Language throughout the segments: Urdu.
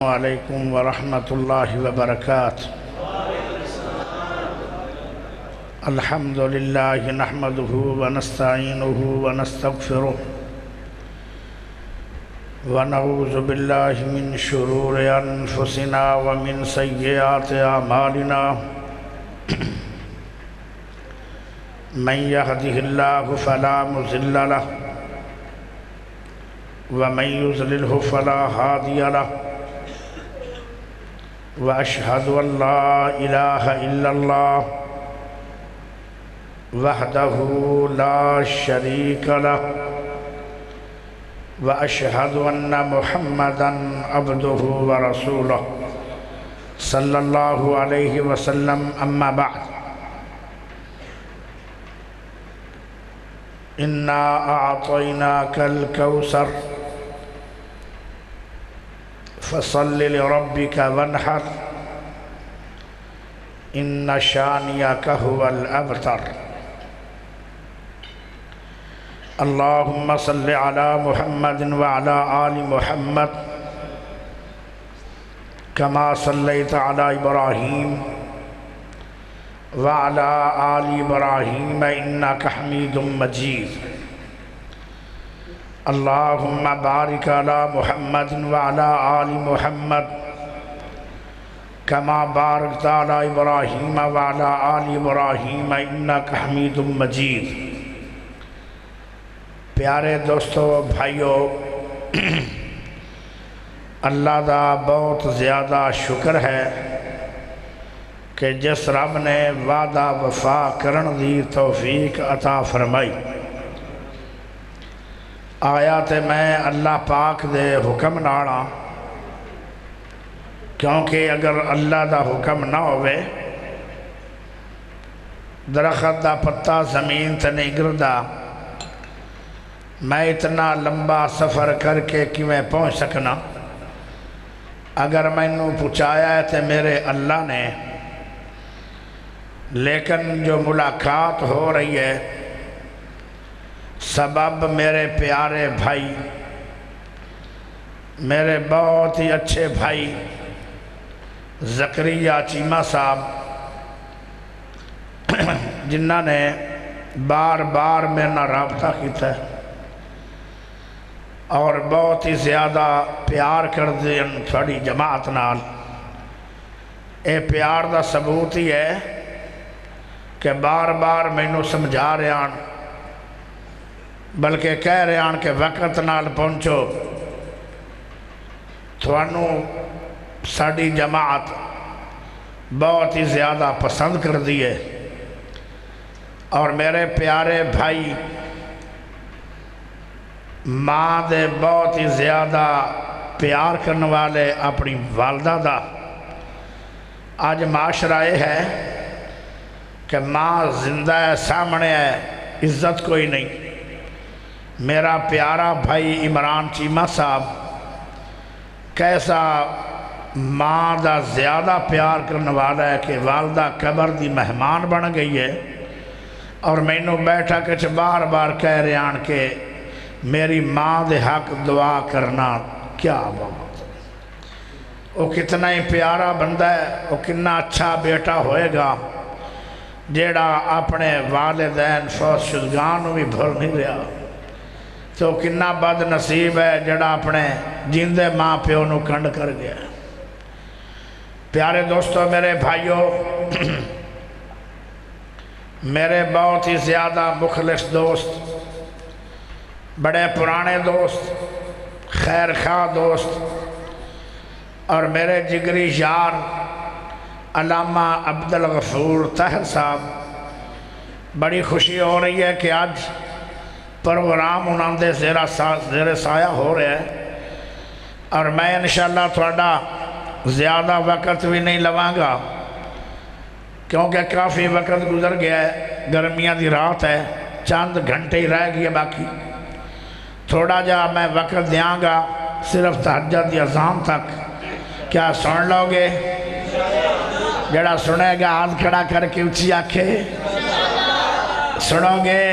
علیکم ورحمۃ اللہ وبرکاتہ۔ الحمد للہ نحمدہ ونستعینہ ونستغفرہ ونعوذ باللہ من شرور انفسنا ومن سیئات اعمالنا من یہدہ اللہ فلا مضل لہ ومن یضللہ فلا ہادی لہ وأشهد أن لا إله إلا الله وحده لا شريك له وأشهد أن محمدًا عبده ورسوله صلى الله عليه وسلم أما بعد إنا أعطيناك الكوثر فصل لربك وانحر إن شانئك هو الأبتر۔ اللهم صل على محمد وعلى آل محمد كما صليت على إبراهيم وعلى آل إبراهيم إنك حميد مجيد۔ اللهم بارك على محمد وعلى آل محمد كما باركت على إبراهيم وعلى آل إبراهيم إنك حميد مجيد۔ پیارے دوستو بھائیو، اللہ دا بہت زیادہ شکر ہے کہ جس رب نے وعدہ وفا کرن دی توفیق عطا فرمائی۔ آیا تے میں اللہ پاک دے حکم ناڑا، کیونکہ اگر اللہ دا حکم نہ ہوئے درخت دا پتہ زمین تے نہیں گردا، میں اتنا لمبا سفر کر کے کیویں پہنچ سکنا؟ اگر میں نو پہنچایا ہے تے میرے اللہ نے، لیکن جو ملاقات ہو رہی ہے سبب میرے پیارے بھائی، میرے بہت ہی اچھے بھائی زکریا چیمہ صاحب، جنہاں نے بار بار میرے نہ رابطہ کیتا ہے اور بہت ہی زیادہ پیار کر دیں تھوڑی جماعت نال۔ اے پیار دا ثبوت ہی ہے کہ بار بار مینوں سمجھا رہے ہیں، بلکہ کہہ رہے ہیں کہ وقت نال پہنچو، تھوانو ساڑی جماعت بہت ہی زیادہ پسند کر دیئے۔ اور میرے پیارے بھائی ماں دے بہت ہی زیادہ پیار کرنے والے اپنی والدہ دا، آج معاشرہ یہ ہے کہ ماں زندہ ہے، سامنے ہے، عزت کوئی نہیں۔ میرا پیارا بھائی عمران چیمہ صاحب کیسا ماں دا زیادہ پیار کرنے والا ہے کہ والدہ قبر دی مہمان بن گئی ہے، اور میں نو بیٹھا کہ بار بار کہہ رہے ہیں کہ میری ماں دے حق دعا کرنا۔ کیا بات، وہ کتنا ہی پیارا بندہ ہے، وہ کتنا اچھا بیٹا ہوئے گا جیڑا اپنے والدین فوت شدگان بھی بھر نہیں رہا، تو کتنا بد نصیب ہے جڑا اپنے جیندے ماں پیو نو کنڈ کر گیا۔ پیارے دوستو، میرے بھائیو، میرے بہت ہی زیادہ مخلص دوست، بڑے پرانے دوست، خیر خواہ دوست، اور میرے جگری یار علامہ عبدالغفور طاہر صاحب، بڑی خوشی ہو رہی ہے کہ آج پروگرام انہوں دے زیر سایہ ہو رہے ہیں، اور میں انشاءاللہ تھوڑا زیادہ وقت بھی نہیں لواں گا کیونکہ کافی وقت گزر گیا ہے، گرمیاں دی رات ہے، چند گھنٹے ہی رہ گئے، باقی تھوڑا جا میں وقت دیاں گا صرف تہجد دی اذان تک۔ کیا سن لو گے؟ جڑا سنے گا ہاتھ کھڑا کر کے اچھی آنکھے سنو گے؟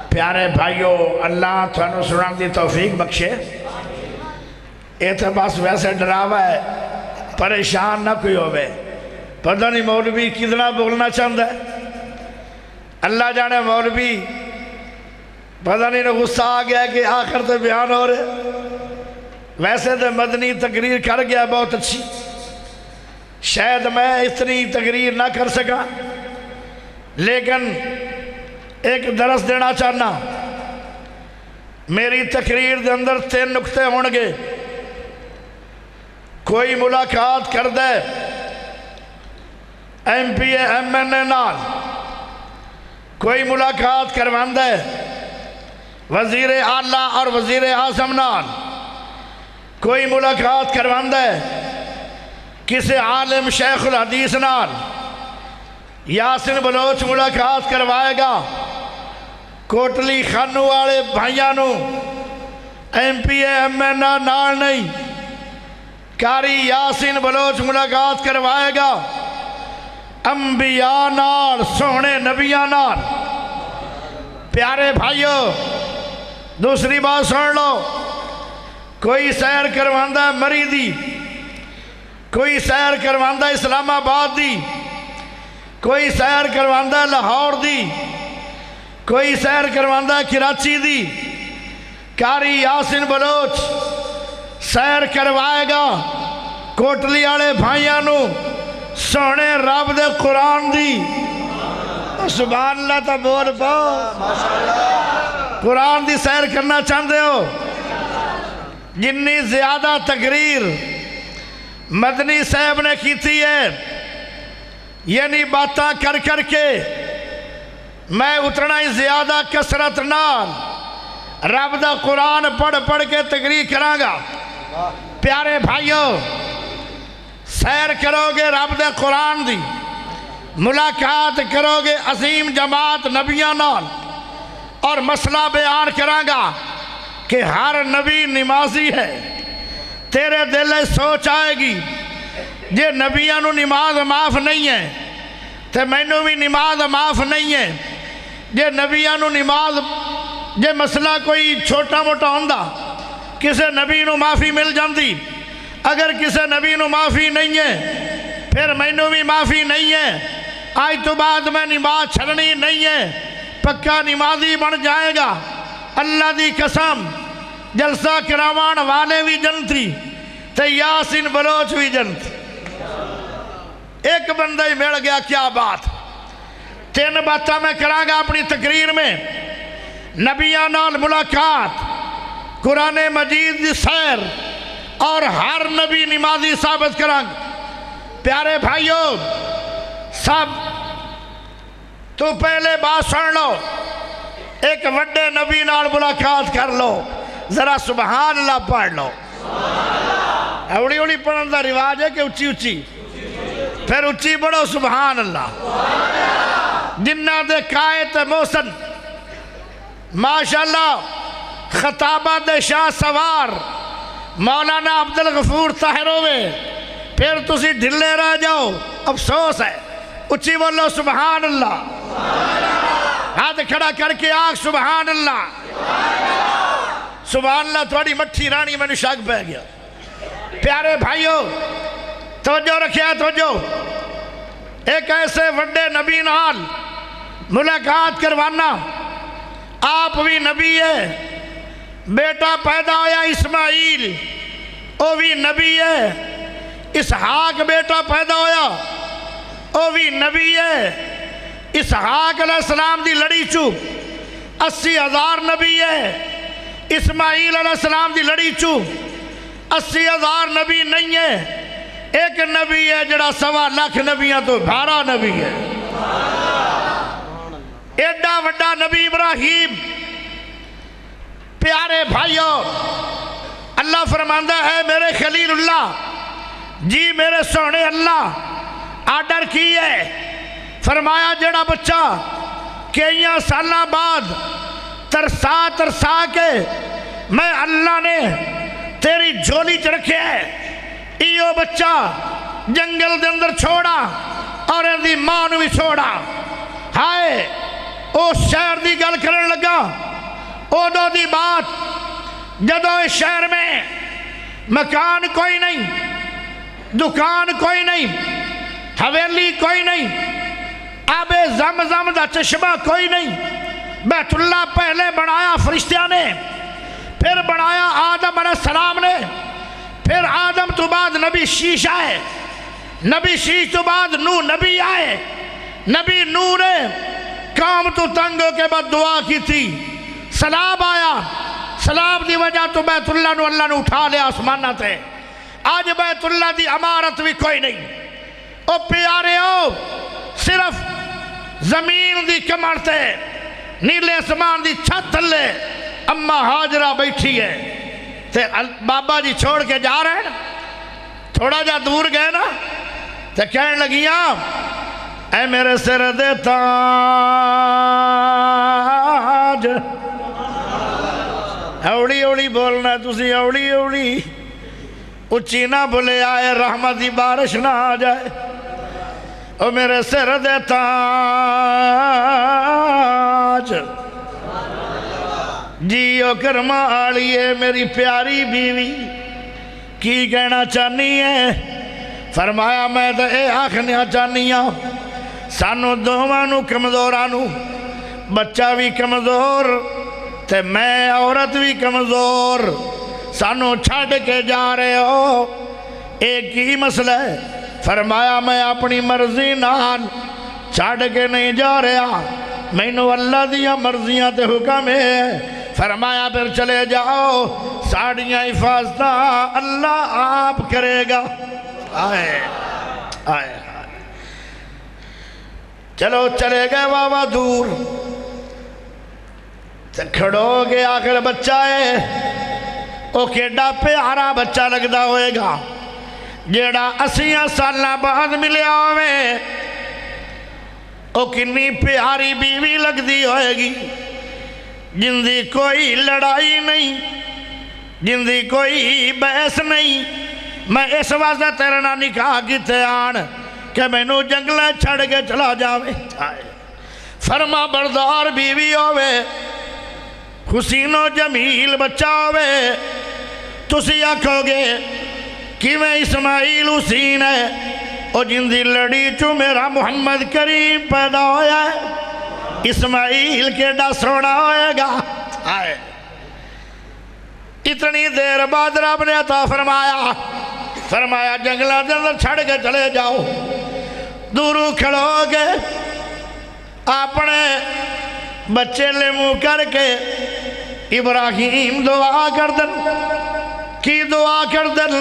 پیارے بھائیو، اللہ تھانو سنان دی توفیق بخشے۔ یہ تو بس ویسے ڈراوا ہے، پریشان نہ کوئی ہوئے، پتہ نہیں مولوی کتنا بولنا چاہتا ہے، اللہ جانے مولوی پتہ نہیں غصہ آ گیا کہ آخر تو بیان ہو رہے۔ ویسے تو مدنی تقریر کر گیا بہت اچھی، شاید میں اتنی تقریر نہ کر سکا، لیکن ایک درس دینا چاہنا۔ میری تقریر دے اندر 3 نقطے ہونگے۔ کوئی ملاقات کر دے M P A M N A نال، کوئی ملاقات کروان دے وزیر اعلیٰ اور وزیر اعظم نال، کوئی ملاقات کروان دے کسی عالم شیخ الحدیث نال، یاسین بلوچ ملاقات کروائے گا کوٹلی خانو والے بھائیانو، M P A M N A نال نہیں، کاری یاسین بلوچ ملاقات کروائے گا انبیاء نال، سونے نبیاں نال۔ پیارے بھائیو دوسری بات سن لو، کوئی سیر کرواندہ ہے مری دی، کوئی سیر کرواندہ اسلام آباد دی، کوئی سیر کرواندہ لاہور دی، کوئی سیر کرواندہ کراچی دی۔ کاری یاسین بلوچ سیر کروائے گا کوٹلی والے بھائیانو سونے رب دے قرآن دی۔ سبحان اللہ تا بول پاؤ، قرآن دی سیر کرنا چاہتے ہو؟ جنی زیادہ تقریر مدنی صاحب نے کیتی ہے، یعنی باتاں کر کر کے میں اتنا ہی زیادہ کثرت نال رب دا قرآن پڑھ پڑھ کے تقریر کرانگا۔ پیارے بھائیو سیر کرو گے رب دے قرآن دی، ملاقات کرو گے عظیم جماعت نبیاں نال، اور مسئلہ بیان کرانگا کہ ہر نبی نمازی ہے۔ تیرے دل میں سوچ آئے گی جے نبیاں نو نماز معاف نہیں ہے تے مینوں بھی نماز معاف نہیں ہے۔ جے نبیاں نو نماز، جے مسئلہ کوئی چھوٹا موٹا ہوندا کسے نبی نو معافی مل جاندی، اگر کسے نبی نو معافی نہیں ہے پھر مینوں بھی معافی نہیں ہے۔ آج تو بعد میں نماز چھڑنی نہیں ہے، پکا نمازی بن جائے گا۔ اللہ دی قسم جلسہ کراوان والے بھی جنتی تے یاسین بلوچ بھی جنتی۔ ایک بندہ ہی مل گیا، کیا بات! 3 باتاں میں کرانگا اپنی تقریر میں۔ نبیاں نال ملاقات، قرآن مجید دی سیر، اور ہر نبی نمازی ثابت کرانگا۔ پیارے بھائیو سب تو پہلے بات سن لو، ایک وڈے نبی نال ملاقات کر لو، ذرا سبحان اللہ پڑھ لو۔ اوڑی اوڑی پڑھن دا رواج ہے کہ اچھی اچھی؟ پھر اچھی پڑھو سبحان اللہ۔ جنہ دے قائد محسن ماشاءاللہ خطابہ دے شاہ سوار مولانا عبدالغفور طاہر ہوئے، پھر تسی ڈھلے رہ جاؤ، افسوس ہے۔ اچھی بولو سبحان اللہ، ہاتھ کھڑا کر کے آنکھ سبحان اللہ۔ سبحان اللہ تھوڑی مٹھی رانی میں نے شک پہ گیا۔ پیارے بھائیو توجہ رکھیا، توجہ۔ ایک ایسے وڈے نبی نال ملاقات کروانا، آپ بھی نبی ہے، بیٹا پیدا ہویا اسماعیل، وہ بھی نبی ہے۔ اسحاق بیٹا پیدا ہویا، وہ بھی نبی ہے۔ اسحاق علیہ السلام دی لڑی چو 80,000 نبی ہے، اسماعیل علیہ السلام دی لڑی چو 80,000 نبی نہیں ہے۔ ایک نبی ہے جڑا 1.25 لاکھ نبیاں تو 12 نبی ہے۔ ایڈا وڈا نبی ابراہیم۔ پیارے بھائیو اللہ فرماندہ ہے میرے خلیل اللہ، جی میرے سونے اللہ آرڈر کی ہے، فرمایا جڑا بچہ کئیاں سالہ بعد ترسا ترسا کے میں اللہ نے تیری جھولی چ رکھے ہے، ایو بچہ جنگل دے اندر چھوڑا اور ان دی ماں نو بھی چھوڑا۔ ہائے او شہر دی گل کرن لگا، او دو دی بات جدو اس شہر میں مکان کوئی نہیں، دکان کوئی نہیں، حویلی کوئی نہیں، آب زمزم دا چشمہ کوئی نہیں۔ بیت اللہ پہلے بنایا فرشتیاں نے، پھر بنایا آدم علیہ السلام نے، پھر آدم تو بعد نبی شیش آئے، نبی شیش تو بعد نو نبی آئے، نبی نو نے قوم تو تنگوں کے بعد دعا کی تھی، سلام آیا، سلام دی وجہ تو بیت اللہ نو اللہ نے اٹھا لیا آسمانہ تے۔ آج بیت اللہ دی عمارت بھی کوئی نہیں، او پیارے ہو، صرف زمین دی کمر تے نیلے آسمان دی چھت تھلے اماں ہاجرہ بیٹھی ہے تے بابا جی چھوڑ کے جا رہے ہیں، تھوڑا جا دور گئے نا تے کہنے لگیاں اے میرے سر دے تاج، اوڑی اوڑی بولنا ہے تسی، اوڑی اوڑی اچھی نہ بھلے آئے، رحمت دی بارش نہ آ جائے، او میرے سر دے تاج جیو کرما آڑیے میری پیاری بیوی کی کہنا چاہنی ہے؟ فرمایا میں تو اے آکھنیا چاہنی ہوں سانو دووانو کمزورانو، بچہ بھی کمزور تے میں عورت بھی کمزور، سانو چھڑ کے جا رہے ہو، ایک ہی مسئلہ ہے۔ فرمایا میں اپنی مرضی نال چھڑ کے نہیں جا رہا، میں نو اللہ دیا مرضیاں تے حکم ہے۔ فرمایا پھر چلے جاؤ، ساڑیاں حفاظتہ اللہ آپ کرے گا۔ آئے آئے چلو چلے گئے واہ دور، کھڑو گے آخر بچہ ہے، او کیڈا پیارا بچہ لگدا ہوئے گا جیڑا 80 سالہ بعد ملیا ہوئے، او کنی پیاری بیوی لگ دی ہوئے گی، جن دی کوئی لڑائی نہیں، جن دی کوئی بحث نہیں۔ میں اس واسطے تیرے نہ نکاح کیتے آن کہ میں نو جنگلیں چھڑ کے چلا جاوے، فرما بردار بیوی ہوئے، حسین و جمیل بچہ ہوئے، تسی آکھو گے کہ میں اسماعیل حسین ہے، اور جن دی لڑی چو میرا محمد کریم پیدا ہویا ہے، اسماعیل کے ڈا سونا ہوئے گا۔ آئے اتنی دیر بعد رب نے عطا فرمایا جنگلہ جنگل چھڑ کے چلے جاؤ، دوروں کھڑو گے اپنے بچے لے منہ کر کے ابراہیم دعا کر دن، کی دعا کر دن،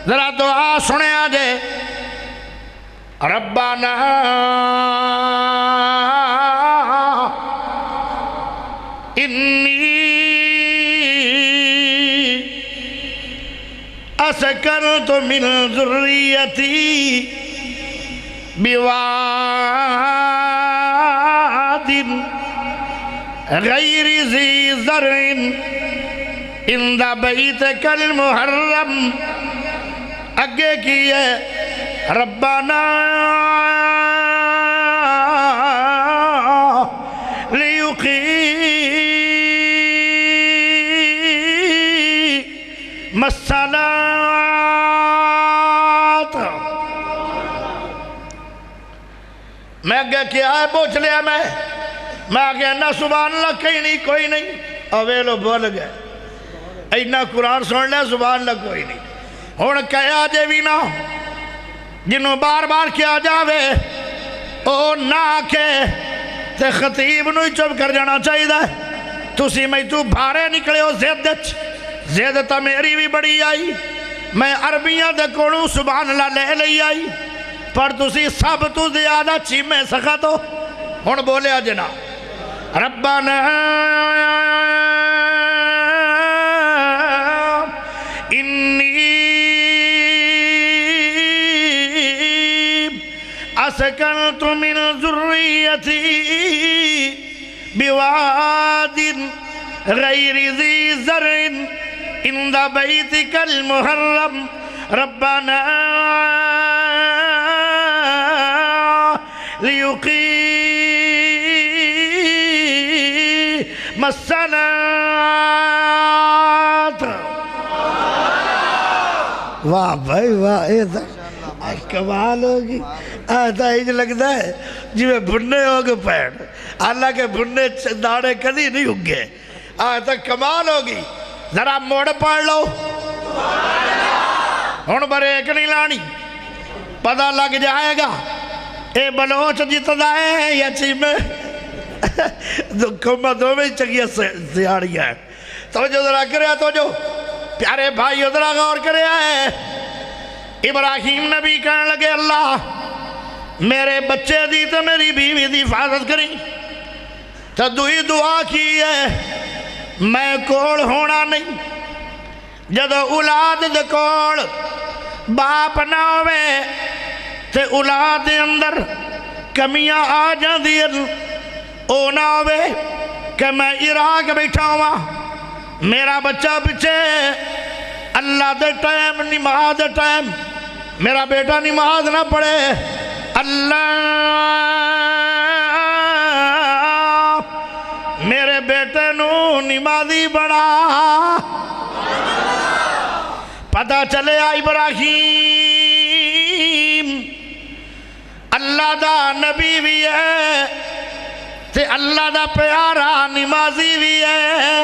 ذرا دعا سنے آجے، ربنا انی اسکنت من ذریتی بواد غیر ذی زرع عند بیتک المحرم، اگے کیے ربنا لیقیم الصلاۃ۔ میں اگے کیا ہے پوچھ لیا، میں آگے نہ سبحان اللہ کہیں نہیں، کوئی نہیں، اویلو بول گئے، اینا قرآن سن لیا سبحان اللہ کوئی نہیں۔ ہون کہا جے بھی نہ جنہوں بار بار کیا جاوے او نہ آکے تے خطیب نوی چپ کر جانا چاہیے دا، تُسی میں تو بھارے نکلے ہو زیدتا میری بھی بڑی آئی، میں عربیاں دے کونوں سبحان اللہ لے لئی آئی، پر تُسی سب تو زیادہ چیمیں سکھا تو ہون بولے آجنا ربنا انی اسکنت من ذریتی بواد غیر ذی زرع عند بیتک المحرم، ربنا لیقیم الصلاۃ۔ واہ بھائی واہ، کمال ہوگی۔ آتا ہی لگتا ہے جی میں بھنے ہو گے پیر، حالانکہ بھنے داڑے کدی نہیں ہوگے۔ آتا کمال ہوگی۔ ذرا موڑ پڑھ لو، ہون بریک نہیں لانی، پتہ لگ جائے گا اے بلوچ جتنا ہے یا چیمے دو میں چگیا سیاڑی ہے۔ توجہ ذرا کرے توجہ پیارے بھائی ذرا غور کرے آئے۔ ابراہیم نبی کہنے لگے اللہ میرے بچے دی تو میری بیوی دی حفاظت کریں، تو دوئی دعا کی ہے میں کوڑ ہونا نہیں، جدو اولاد دے کوڑ باپ نہ ہوئے تے اولاد دے اندر کمیاں آ جان دیر او نہ ہوئے کہ میں عراق بیٹھا ہوا میرا بچہ پچھے اللہ دے ٹائم نماز دے ٹائم میرا بیٹا نماز نہ پڑھے، اللہ میرے بیٹے نو نمازی بڑا۔ پتہ چلے ابراہیم اللہ دا نبی بھی ہے تے اللہ دا پیارا نمازی بھی ہے۔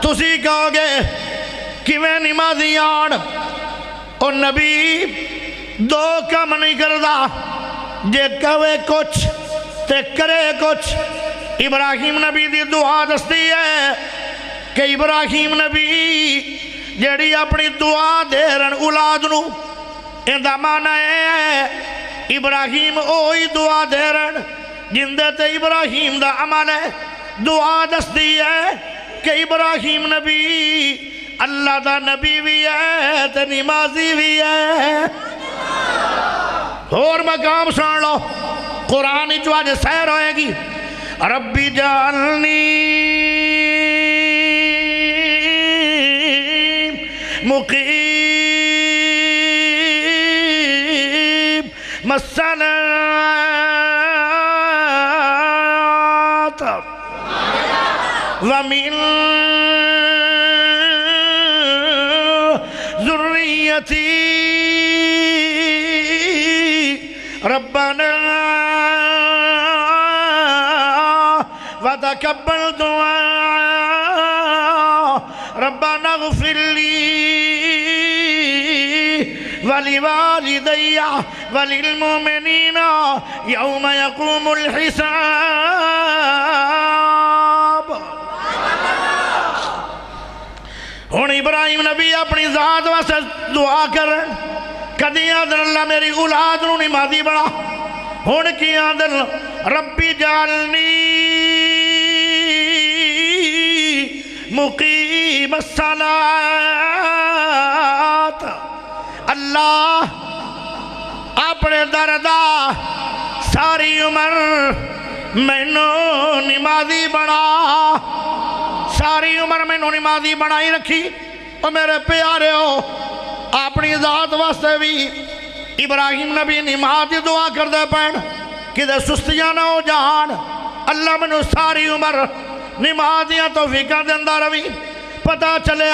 تسی کہو گے کیویں نمازی آن؟ اور نبی دو کم نہیں کردا، جے کہوے کچھ تے کرے کچھ۔ ابراہیم نبی دی دعا دستی ہے کہ ابراہیم نبی جیڑی اپنی دعا دے رن اولاد نو، اندہ معنی ہے ابراہیم اوہی دعا دے رن جندے تے ابراہیم دا عمل ہے۔ دعا دستی ہے کہ ابراہیم نبی اللہ دا نبی بھی ہے تے نمازی بھی ہے۔ اور مقام سن لو قرآن جو آج سیر ہوئے گی، ربی جعلنی مقیم الصلاة ومن ذریتی ربنا وتقبل دعاء ربنا اغفر لي ولوالدي وللمؤمنين يوم يقوم الحساب۔ ہون ابراہیم نبی اپنی ذات واسطے دعا کرن، کدی آدھر اللہ میری اولاد نو نمازی بڑا، ہون کی آدھر ربی جعلنی مقیم الصلاة، اللہ اپنے دردہ ساری عمر میں نو نمازی بڑا، ساری عمر میں نو نمازی بڑائی رکھی۔ اور میرے پیارے ہو اپنی ذات واسطے بھی ابراہیم نبی نمازی دعا کر دے پین کہ سستیاں نہ ہو جہان، اللہ میں نو ساری عمر نمازیاں توفیقہ دیندہ روی۔ پتہ چلے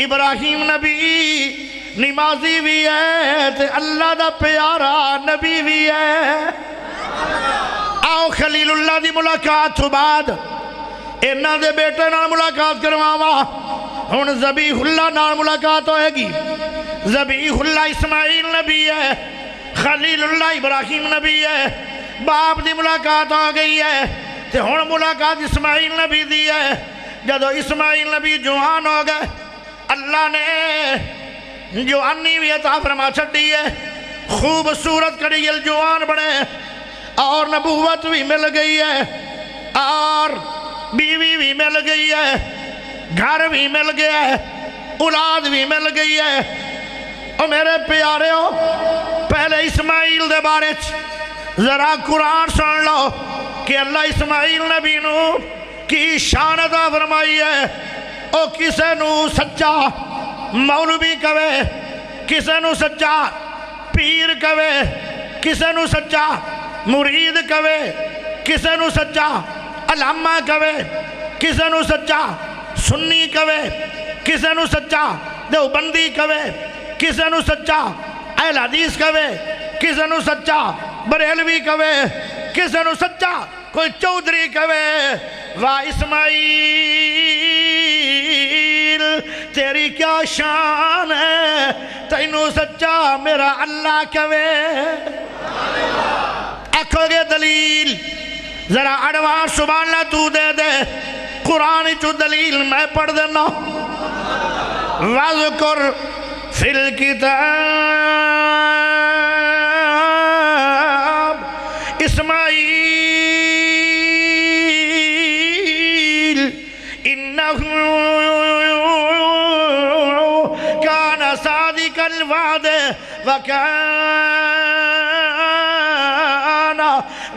ابراہیم نبی نمازی بھی ہے تے اللہ دا پیارا نبی بھی ہے۔ آؤ خلیل اللہ دی ملاقات تو بعد انہاں دے بیٹے نال ملاقات کرواوا، ہن ذبیح اللہ نال ملاقات ہوئے گی۔ ذبیح اللہ اسماعیل نبی ہے، خلیل اللہ ابراہیم نبی ہے، باپ دی ملاقات ہو گئی ہے تے ہن ملاقات اسماعیل نبی دی ہے۔ جدو اسماعیل نبی جوان ہو گئے اللہ نے جوانی بھی عطا فرما چھڑی ہے، خوبصورت کڑیل جوان بڑے اور نبوت بھی مل گئی ہے اور بیوی بھی مل گئی ہے، گھر بھی مل گیا ہے، اولاد بھی مل گئی ہے۔ اور میرے پیارے ہو پہلے اسماعیل دے بارے ذرا قرآن سن لو کہ اللہ اسماعیل نبی نو کی شان عطا فرمائی ہے۔ او کسے نو سچا مولوی کہوے، کسے نو سچا پیر کہوے، کسے نو سچا مرید کہوے، کسے نو سچا علامہ کہوے، کسے نو سچا سنی کہوے، کسے نو سچا دیوبندی کہوے، کسے نو سچا اہل حدیث کہے، کسے نو سچا بریلوی کہے، کسے نو سچا کوئی چودھری کہے۔ واہ اسماعیل تیری کیا شان ہے، تینو سچا میرا اللہ کہے۔ اکھو گے دلیل ذرا اڑوان سبحان اللہ تو دے دے، قرآن چو دلیل میں پڑھ دینا۔ وَذْكُرْ فِي الْكِتَابِ اسماعیل انہو کان صادق الوعد وکان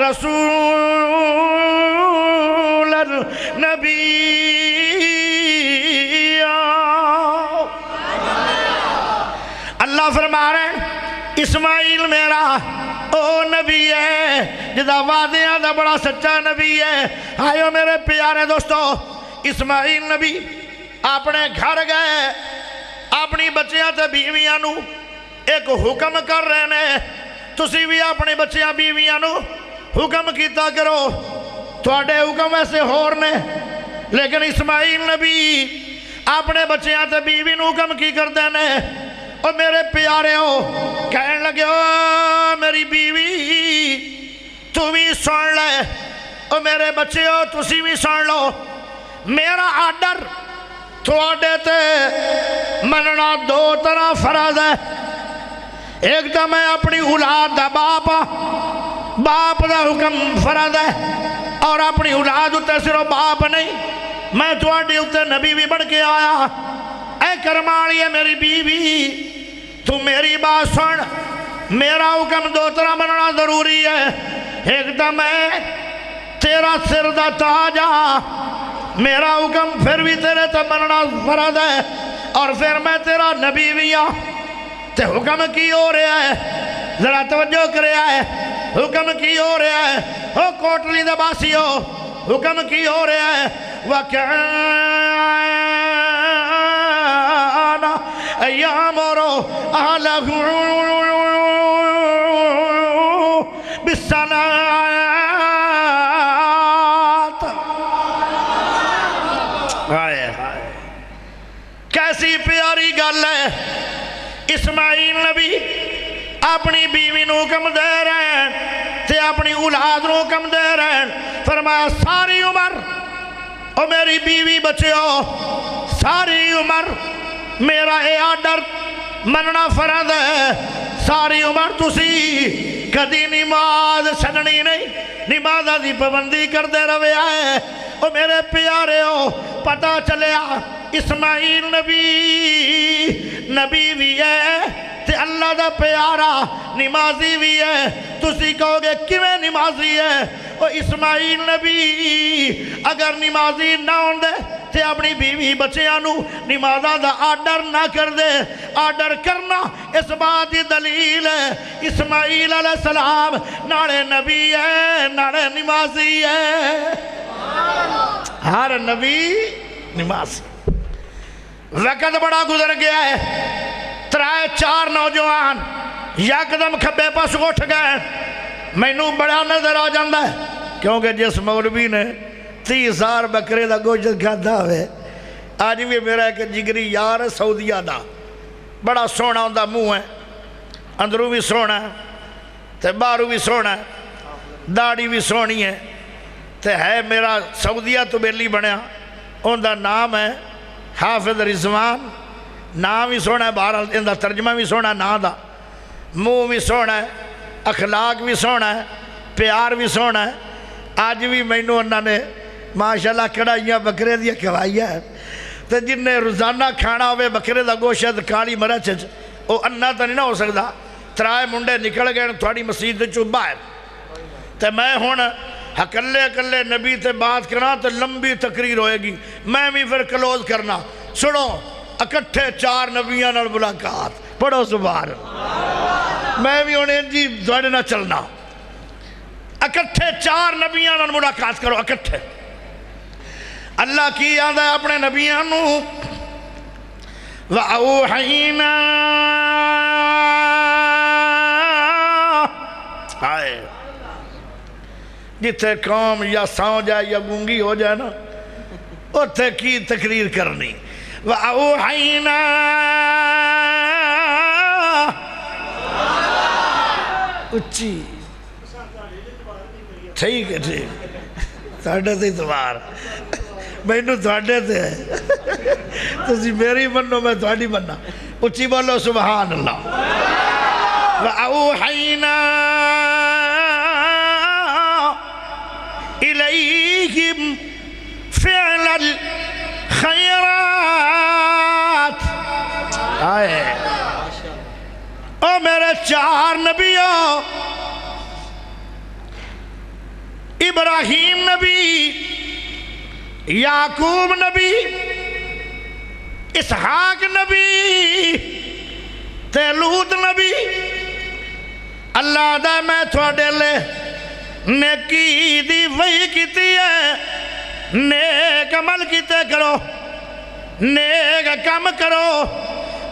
رسول النبی۔ اللہ فرما رہے ہیں اسماعیل میرا او نبی ہے جدا وعدیاں دا بڑا سچا نبی ہے۔ آئیو میرے پیارے دوستو، اسماعیل نبی اپنے گھر گئے، اپنی بچیاں تے بیویاں نو ایک حکم کر رہے ہیں، تسی بھی اپنی بچیاں بیویاں نو حکم کیتا کرو، تواڈے حکم ایسے ہور نے، لیکن اسماعیل نبی اپنے بچیاں تے بیوی نو حکم کی کر دینے۔ اور میرے پیارے ہو کہنے لگے او میری بیوی تو بھی سن لے، اور میرے بچے ہو تسی بھی سن لو، میرا آرڈر تواڈے تے مننا دو طرح فرض ہے۔ ایک تو میں اپنی اولاد دا باپ دا حکم فرض ہے، اور اپنی اولاد اتے صرف باپ نہیں، میں تواڈے اتے نبی بھی بڑھ کے آیا۔ اے کرمالی ہے میری بیوی، تو میری بات سن، میرا حکم دو طرح مننا ضروری ہے۔ ایک تو میں تیرا سر دا تاج ہاں، میرا حکم پھر بھی تیرے تے مننا فرض ہے، اور پھر میں تیرا نبی بھی ہاں۔ تے حکم کی ہو رہا ہے، ذرا توجہ کریا ہے، حکم کی ہو رہا ہے، او کوٹلی دا باسی ہو، حکم کی ہو رہا ہے وَكَانَ يَأْمُرُ أَهْلَهُ بِالصَّلَاةِ۔ کیسی پیاری گل ہے، اسماعیل نبی اپنی بیوی نو حکم دے رہے ہیں تے اپنی اولاد نو حکم دے رہے ہیں۔ فرمایا ساری عمر او میری بیوی بچیو، ساری عمر میرا اے آرڈر مننا فرض ہے۔ ساری عمر تسی کدی نماز چھڈنی نہیں، نماز دی پابندی کردے رہے ہے۔ او میرے پیارے ہو پتہ چلیا اسماعیل نبی بھی ہے تے اللہ دا پیارا نمازی بھی ہے۔ تسی کہو گے کیویں نمازی ہے؟ او اسماعیل نبی اگر نمازی نہ ہوندے تے اپنی بیوی بچیاں نو نمازاں دا آرڈر نہ کر دے۔ آرڈر کرنا اس بات دی دلیل ہے اسماعیل علیہ السلام ناڑے نبی ہے، ناڑے نمازی ہے۔ ہر نبی نمازی۔ وقت بڑا گزر گیا ہے، 3-4 نوجوان یکدم کھبے پاس اٹھ گئے۔ مینوں بڑا نظر آ جاندہ ہے کیونکہ جس مولوی نے 30,000 بکرے دا گوشت کھادا ہوئے، آج بھی میرا ایک جگری یار سعودیہ دا، بڑا سونا ہوندا منہ ہے، اندروں بھی سونا ہے تے باہروں بھی سونا ہے، داڑھی بھی سونی ہے تے ہے میرا سعودیہ تو بیلی بنیا، ان دا نام ہے حافظ رضوان۔ نام بھی سونا ہے، بہرحال ان دا ترجمہ بھی سونا ہے، نام دا منہ بھی سونا ہے، اخلاق بھی سونا ہے، پیار بھی سونا ہے۔ آج بھی مینوں انہوں نے ماشاءاللہ کڑھائیاں بکرے دیا کھوائی ہے تے جن نے روزانہ کھانا ہوئے بکرے دا گوشت کالی مرچ وہ انہ تو نہیں نہ ہو سکتا۔ 3 منڈے نکل گئے تھوڑی مسجد چوں باہر تے میں ہون اکلے نبی تے بات کرنا تے لمبی تقریر ہوئے گی، میں بھی پھر کلوز کرنا۔ سنو اکٹھے 4 نبیاں نال ملاقات، پڑھو سبحان اللہ۔ میں بھی انہیں جی دوڑے نہ چلنا، اکٹھے 4 نبیاں نال ملاقات کرو، اکٹھے۔ اللہ کی یاد ہے اپنے نبیاں نو وَأَوْحَيْنَا ہے جتھے قوم یا سو جائے یا گونگی ہو جائے نا اتھے کی تقریر کرنی وَأَوْحَيْنَا اچھی ٹھیک ہے ٹھیک تھاڑے سے اتوار میں نے تھاڑے سے ہے تسی میری منو میں تھاڑی مننا اچھی بولو سبحان اللہ وَأَوْحَيْنَا إِلَيْهِمْ فِعْلَ الْخَيْرَاتِ آئے او میرے چار نبیوں ابراہیم نبی یعقوب نبی اسحاق نبی تے لوط نبی اللہ دا میں تھوڑے لے نیکی دی وحی کیتی ہے نیک عمل کیتے کرو نیک کام کرو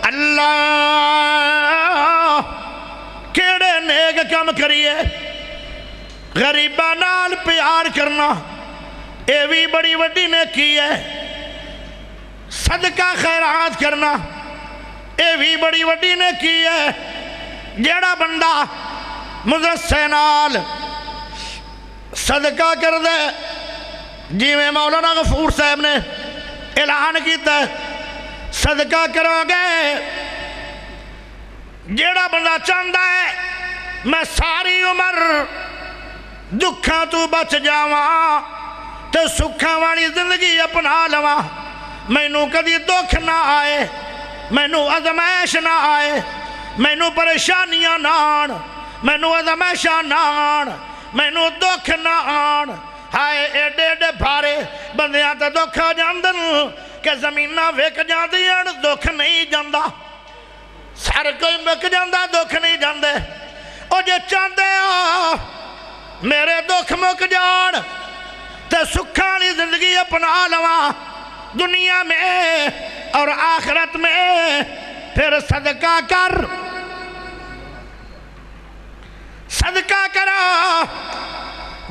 اللہ کیڑے نیک کام کریے غریبہ نال پیار کرنا اے بھی بڑی وڈی نیکی ہے صدقہ خیرات کرنا اے بھی بڑی وڈی نیکی ہے جیڑا بندہ مدرسے نال صدقہ کر دے جی میں مولانا غفور صاحب نے اعلان کیتا ہے صدقہ کرو گے جیڑا بندہ چاہتا ہے میں ساری عمر دکھاں تو بچ جاواں تے سکھاں والی زندگی اپنا لواں مینوں کدی دکھ نہ آئے مینوں ازمائش نہ آئے مینوں پریشانیاں نہ آن مینوں ازمائشاں نہ آن مینوں دکھ نہ آن ہائے ایڈے ایڈے بھارے بندیاں تے دکھ آ جاندن کہ زمینہ ویک جاندیاں دکھ نہیں جاندہ سر کوئی مک جاندہ دکھ نہیں جاندے او جے چاندے ہو میرے دکھ مک جان تے سکھانی زندگی اپنا لواں دنیا میں اور آخرت میں پھر صدقہ کر صدقہ کرا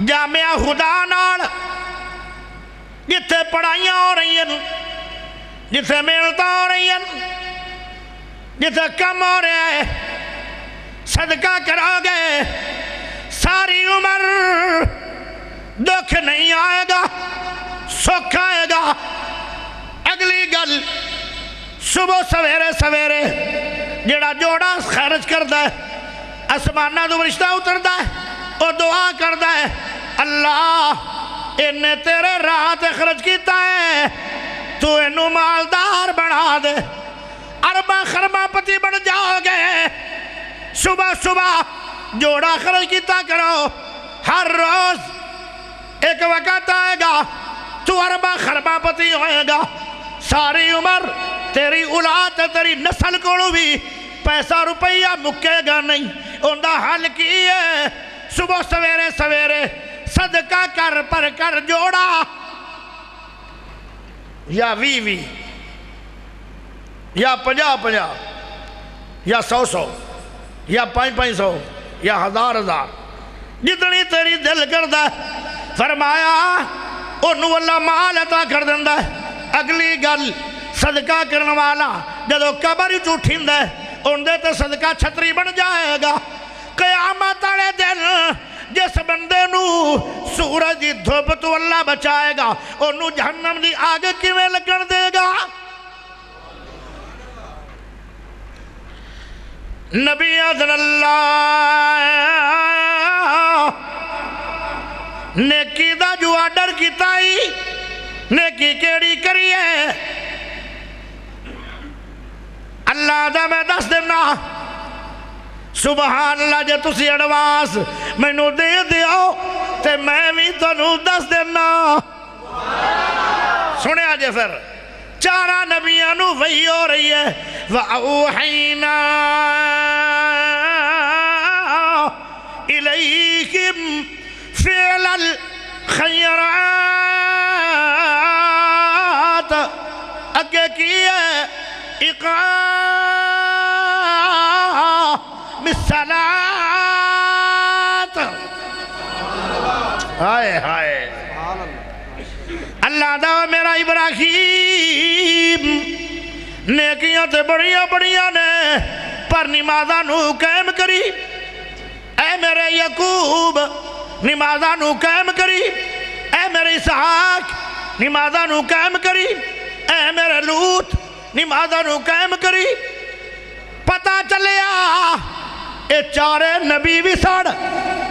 جامعہ خدا نال جتھے پڑھائیاں ہو رہی ہیں جتھے محنتاں ہو رہی ہیں جتھے کم ہو رہا ہے صدقہ کرو گے ساری عمر دکھ نہیں آئے گا سکھ آئے گا اگلی گل صبح سویرے سویرے جڑا جوڑا خرچ کردا ہے اسمانہ دو رشتہ اتردا ہے اور دعا کردا ہے اللہ انہیں تیرے راہ تے خرچ کیتا ہے تو انہوں مالدار بنا دے اربا خربا پتی بن جاؤ گے صبح صبح جوڑا خرچ کیتا کرو ہر روز ایک وقت آئے گا تو اربا خربا پتی ہوئے گا ساری عمر تیری اولاد تیری نسل کو بھی پیسہ روپیہ مکے گا نہیں اندہ حل کی ہے صبح سویرے سویرے صدقہ کر پر کر جوڑا یا وی یا 50 یا 100 یا 500 یا 1000 جتنی تیری دل کردہ ہے فرمایا انہوں اللہ مال عطا کر دیندہ ہے اگلی گل صدقہ کرنے والا جدو قبر ہی ٹوٹھیں دے اندے تے صدقہ چھتری بن جائے گا قیامت والے دن جس بندے نو سورج دی دھوپ تو اللہ بچائے گا انہوں جہنم دی آگ کیویں لگن دے گا نبی اذن اللہ نیکی دا جو آڈر کی تائی نیکی کیڑی کریے اللہ دا میں دس دینا سبحان اللہ جے تسی اڈواس میں نو دے دیو تے میں بھی تو نو دس دینا سنے آجے پھر چارہ نبیانو وہی ہو رہی ہے وَأَوْحَيْنَا إِلَيْكِمْ فِعْلَ الْخَيْرَاتِ اگے کی ہے اقام الصلاة ہائے ہائے اللہ دا میرا ابراہیم نیکیاں تے بڑیاں بڑیاں نے پر نمازاں نو قائم کری اے میرے یعقوب نمازاں نو قائم کری اے میرے اسحاق نمازاں نو قائم کری اے میرے لوط نمازاں نو قائم کری پتہ چلیا اے چارے نبی بھی ساڑ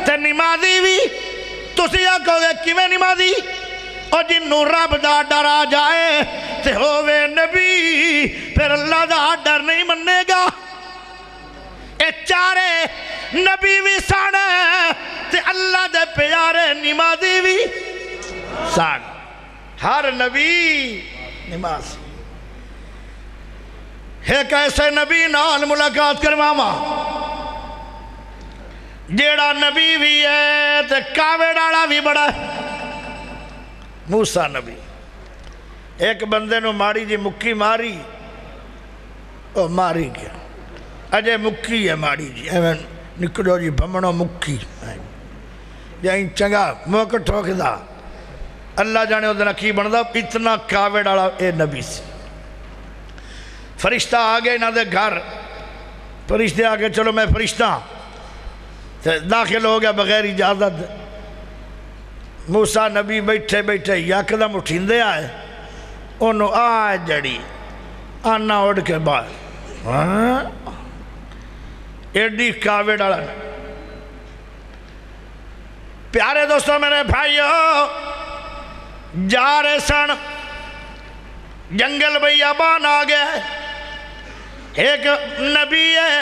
تے نمازی بھی تسی آکھو گے کیویں نمازی اور جنہوں رب دا ڈرا جائے تے ہووے نبی پھر اللہ دا ڈر نہیں مننے گا اے چارے نبی بھی ساڑے تے اللہ دے پیارے نمازی بھی ساڑ ہر نبی نماز ایک ایسے نبی نال ملاقات کرواما جیڑا نبی بھی ہے تے کعوے ڈالا بھی بڑا ہے موسیٰ نبی ایک بندے نو ماری جی مکی ماری او ماری گیا اجے مکی ہے ماری جی ایویں نکلو جی بھمنو مکی جائیں چنگا موقع ٹھوک دا اللہ جانے ادھنا کی بندہ اتنا کعوے ڈالا اے نبی سے فرشتہ آگے نہ دے گھر فرشتے آگے چلو میں فرشتہ داخل ہو گیا بغیر اجازت موسیٰ نبی بیٹھے بیٹھے یکدم اٹھیندے آئے انہوں آئے جڑی آنا اڑ کے باہر ایڈی کعوے ڈالا پیارے دوستوں میرے بھائیو جا رہے سن جنگل بیابان آ گیا ایک نبی ہے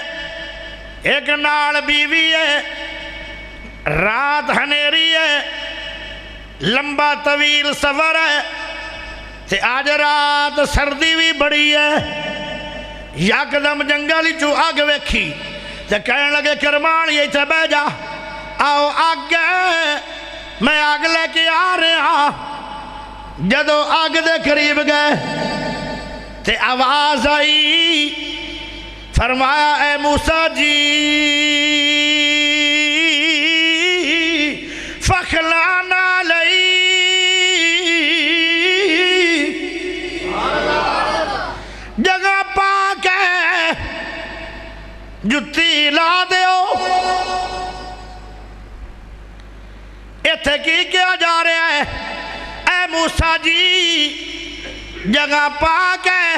ایک نال بیوی ہے رات ہنیری ہے لمبا طویل سفر ہے تے آج رات سردی بھی بڑی ہے یکدم جنگل چو آگ ویکھی تے کہنے لگے کرمان یہ تے بہ جا آؤ آگے میں آگ لے کے آ رہے ہاں جدو آگ دے قریب گئے تے آواز آئی فرمایا اے موسیٰ جی فخلانا لئی جگہ پاک ہے جتی لا دیو ایتھے کی کیا جا رہے ہیں اے موسیٰ جی جگہ پاک ہے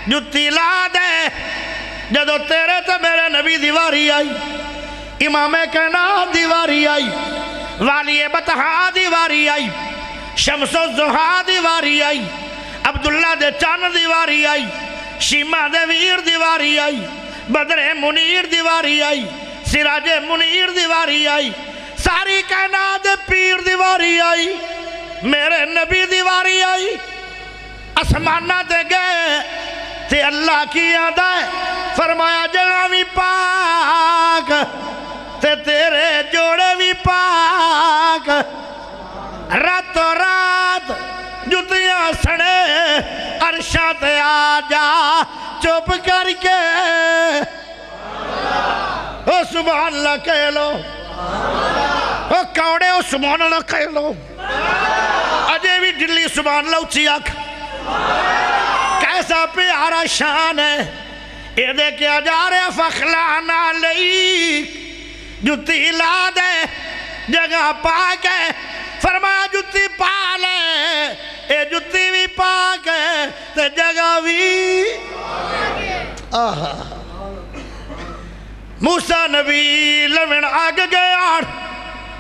جتی لا دے جدو تیرے تے میرے نبی دیواری آئی امام کائنات دیواری آئی والی بطحا دیواری آئی شمس الزہا دیواری آئی عبداللہ دے چان دیواری آئی شیمہ دے ویر دیواری آئی بدر منیر دیواری آئی سراج منیر دیواری آئی ساری کائنات دے پیر دیواری آئی میرے نبی دیواری آئی اسمانہ دے گئے تے اللہ کی آدھا ہے فرمایا جگہ بھی پاک تے تیرے جوڑے بھی پاک راتوں رات جتیاں سڑے عرشاں تے آ جا چپ کر کے او سبحان اللہ کہہ لو او کوڑے او سبحان اللہ کہہ لو اجے بھی دلی سبحان اللہ اچھی آکھ کیسا پیارا شان ہے یہ دے کیا جا رہے فخلانا لئی جتی لا دے جگہ پاک ہے فرمایا جتی پالے اے جتی بھی پاک ہے تے جگہ بھی موسیٰ نبی لمن آگ گئے اور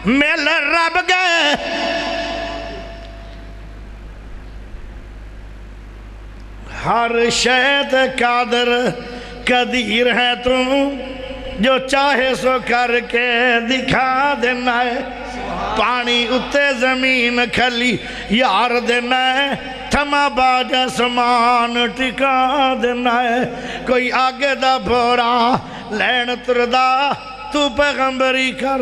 میل رب گئے ہر شہد قادر قدیر ہے تم جو چاہے سو کر کے دکھا دینا ہے پانی اتے زمین کھلی یار دینا ہے تھما باجہ سمان ٹکا دینا ہے کوئی آگے دا بھورا لین تردہ تو پیغمبری کر